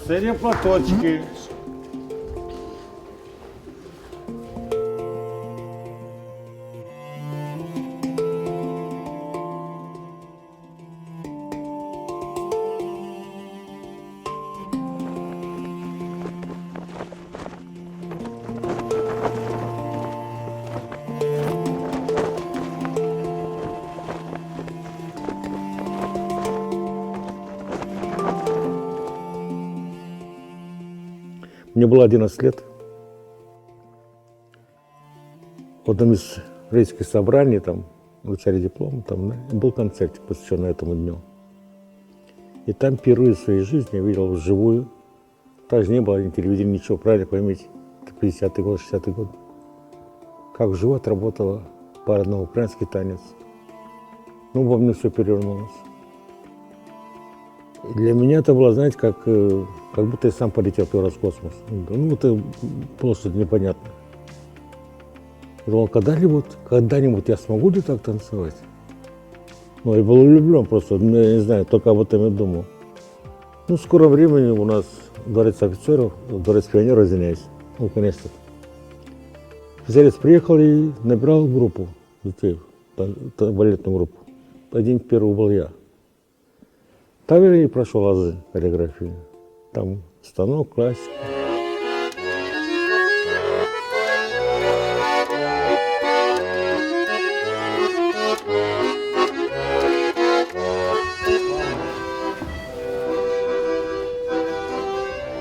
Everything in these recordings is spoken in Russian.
сцене платочки. Мне было 11 лет. В одном из родительских собраний, там, вручали диплом, там был концерт, посвященный этому дню. И там впервые в своей жизни я видел вживую, также не было ни телевидения, ничего, правильно поймите, это 50-й год, 60-й год, как вживую отработала парадно-украинский танец. Ну, во мне все перевернулось. И для меня это было, знаете, как будто я сам полетел в Роскосмос. Ну, это было что-то непонятное. Я думал, когда-нибудь я смогу ли так танцевать? Ну, я был влюблен просто, я не знаю, только об этом и думал. Ну, в скором времени у нас дворец офицеров, дворец пионеров, извиняюсь, ну, конечно. Специалист приехал и набирал группу детей, балетную группу. Один первый был я. Там я и прошел азы хореографии. Там станок, классика.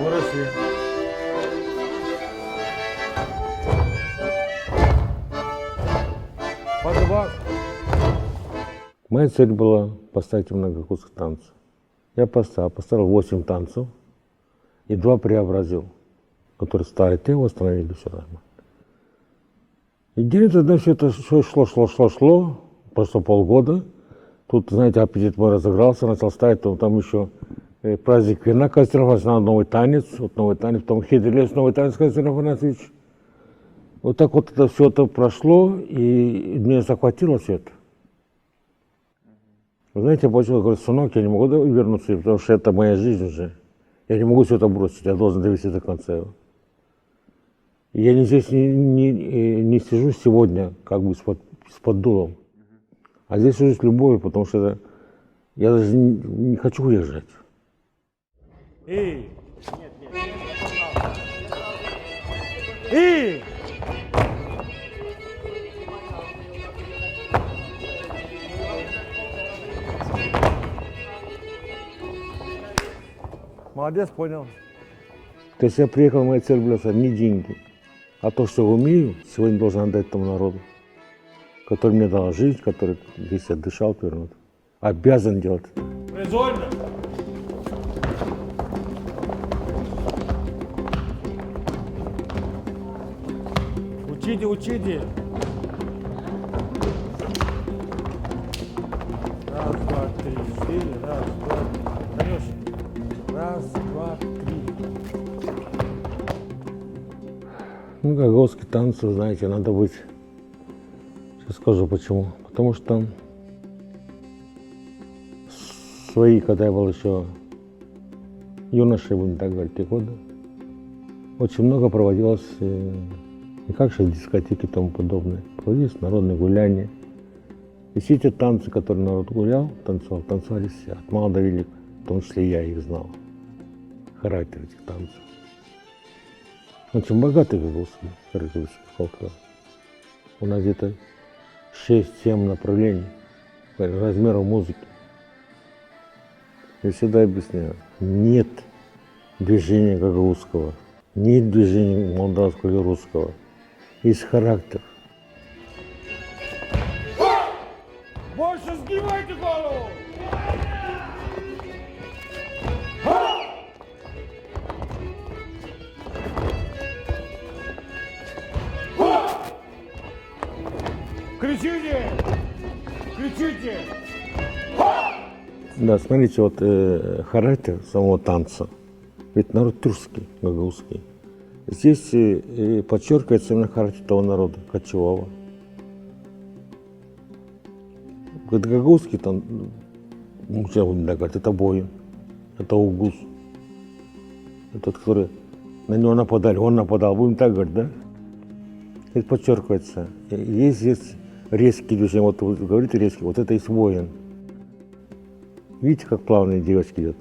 Выросли. Подвал. Моя цель была поставить много кусков танцев. Я поставил 8 танцев и 2 преобразил, которые старые те восстановили все нормально. И день тогда все это шло, прошло полгода. Тут, знаете, аппетит мой разыгрался, начал ставить, там еще праздник вина Константин Афанасьевич, новый танец, потом Хидрилес, новый танец Константин Афанасьевич. Вот так вот это все это прошло, и меня захватило все это. Вы знаете, я почему говорю, сынок, я не могу вернуться, потому что это моя жизнь уже. Я не могу все это бросить, я должен довести до конца. И я здесь не сижу сегодня как бы с поддулом, а здесь сижу с любовью, потому что я даже не хочу уезжать. Эй! Эй! Молодец, понял. То есть я приехал, моя цель была не деньги, а то, что умею, сегодня должен отдать тому народу, который мне дал жизнь, который здесь я дышал первый. Обязан делать. Резольно. Учите. Раз, два, три, 4, раз, два, три. Даешь? Раз, два, три. Ну, гагаузские танцы, знаете, надо быть. Сейчас скажу почему. Потому что свои, когда я был еще юношей, будем так говорить, те годы, очень много проводилось, не как сейчас дискотеки и тому подобное, проводились народные гуляния. И все эти танцы, которые народ гулял, танцевали все, от мала до велика, в том числе и я их знал. Характер этих танцев. Очень богатый гагаузский хореографический фольклор. У нас где-то 6-7 направлений размеров музыки. Я всегда объясняю, нет движения гагаузского, нет движения молдавского или русского. Есть характер. Больше сгибайте голову! Кричите! Да, смотрите, вот характер самого танца, ведь народ тюркский, гагаузский. Здесь подчеркивается именно характер того народа, кочевого. Гагаузский там, это бой, это угуз. тот, который на него нападали, он нападал, будем так говорить, да? Это подчеркивается. Есть здесь резкие движения, вот вы говорите резкие, вот это есть воин. Видите, как плавные девочки идут?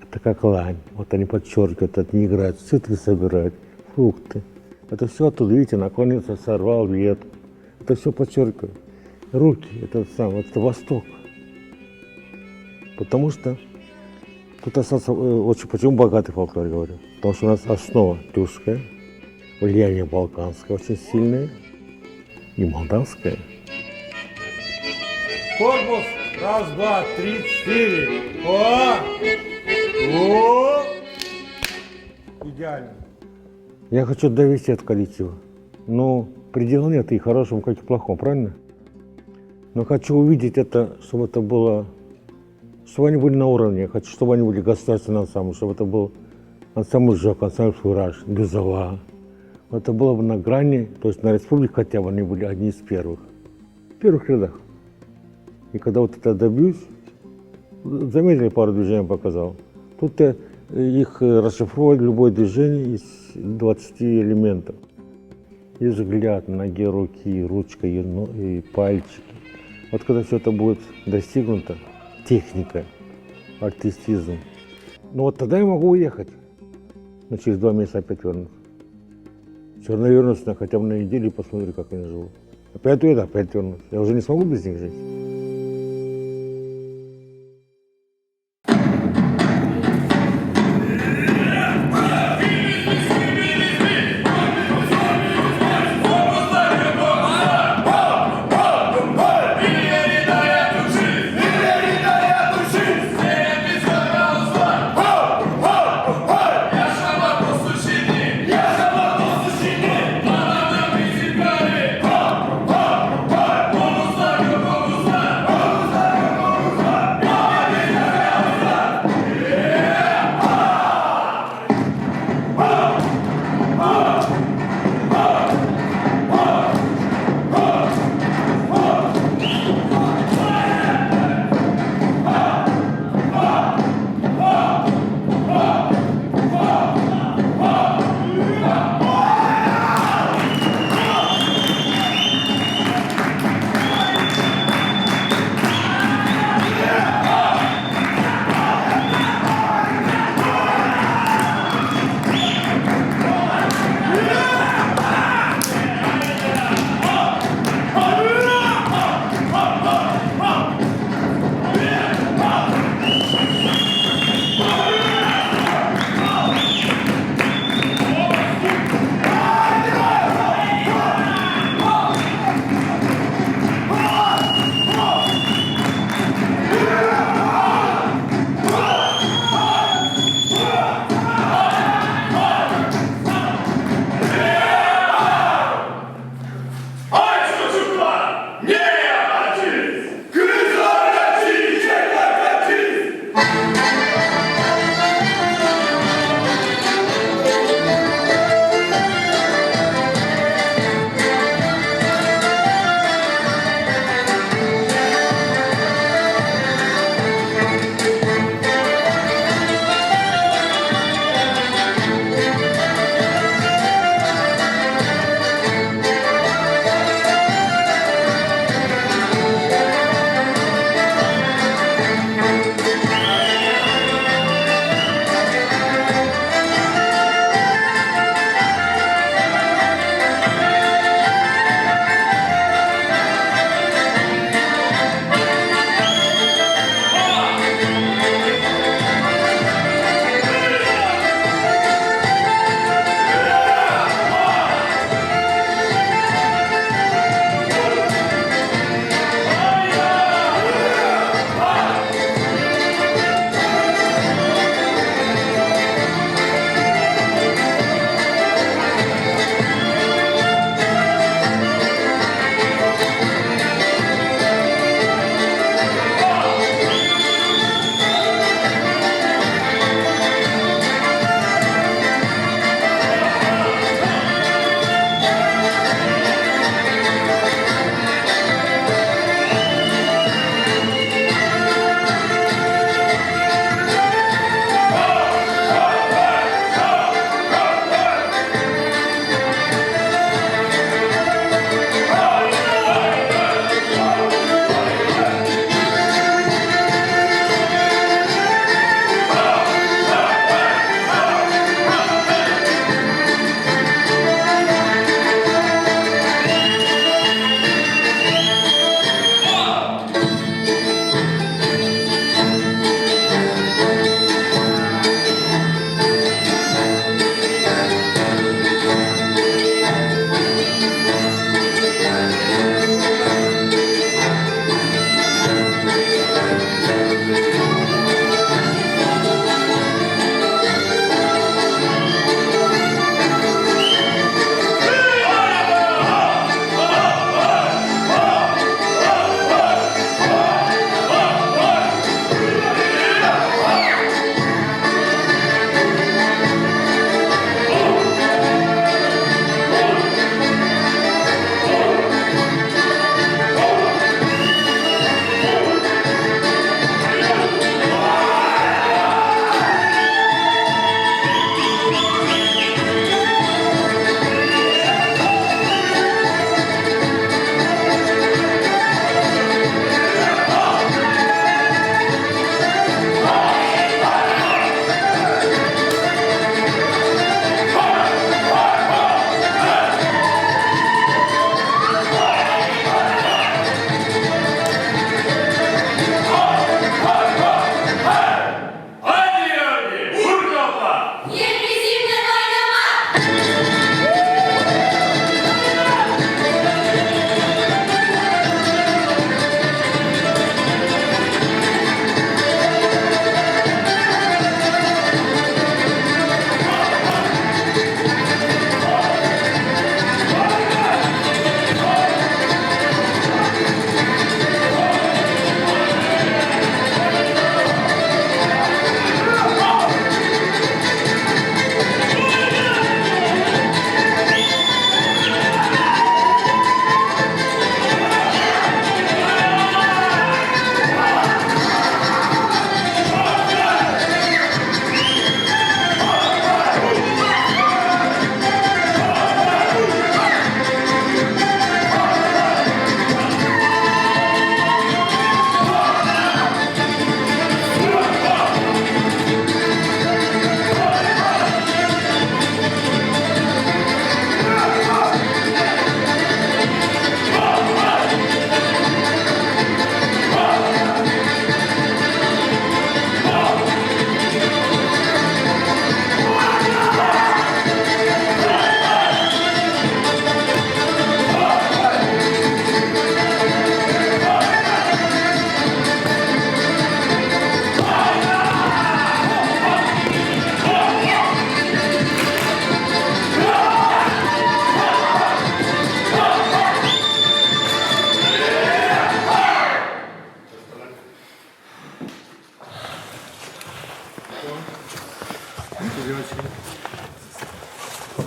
Это как лань, вот они подчеркивают, это не играют, цветы собирают, фрукты. Это все оттуда, видите, наклонился, сорвал ветку. Это все подчеркивает. Руки, это Восток. Потому что тут очень, почему богатый фольклор, говорю? Потому что у нас основа тюркская, влияние балканское очень сильное и молдавское. Корпус, раз, два, три, четыре. О! Идеально. Я хочу довести от коллектива. Ну, предела нет и хорошему, как и плохому, правильно? Но хочу увидеть это, чтобы это было, чтобы они были на уровне. Я хочу, чтобы они были государственным ансамблем, чтобы это был ансамбль ЖОК, ансамбль Фураж, Гюзова. Это было бы на грани, то есть на республике хотя бы они были одни из первых. В первых рядах. И когда вот это добьюсь, заметили, пару движений показал. Тут их расшифровать любое движение из 20 элементов. И взгляд, ноги, руки, ручка и пальчики. Вот когда все это будет достигнуто, техника, артистизм, ну вот тогда я могу уехать. Но через 2 месяца опять вернусь. Все равно вернусь хотя бы на неделю и посмотрю, как они живут. Опять уеду, опять вернусь. Я уже не смогу без них жить.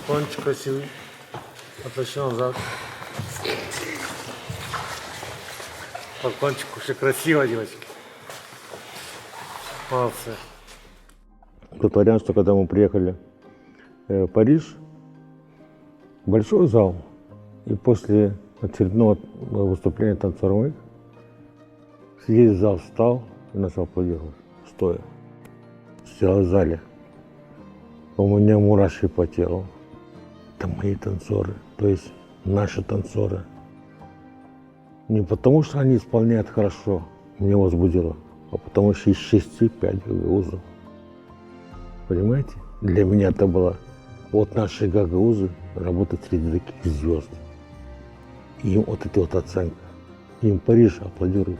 Балкончик красивый. Отлично назад. Балкончик вообще красиво, девочки. Молодцы. Тот вариант, что когда мы приехали в Париж, большой зал, и после очередного выступления танцоров весь зал встал и начал аплодировать, стоя. Сидел в зале. У меня мурашки по телу. Это мои танцоры, то есть наши танцоры. Не потому, что они исполняют хорошо, меня возбудило, а потому что из 6-5 гагаузов. Понимаете? Для меня это было, вот наши гагаузы работают среди таких звезд. Им вот эта вот оценка. Им Париж аплодирует.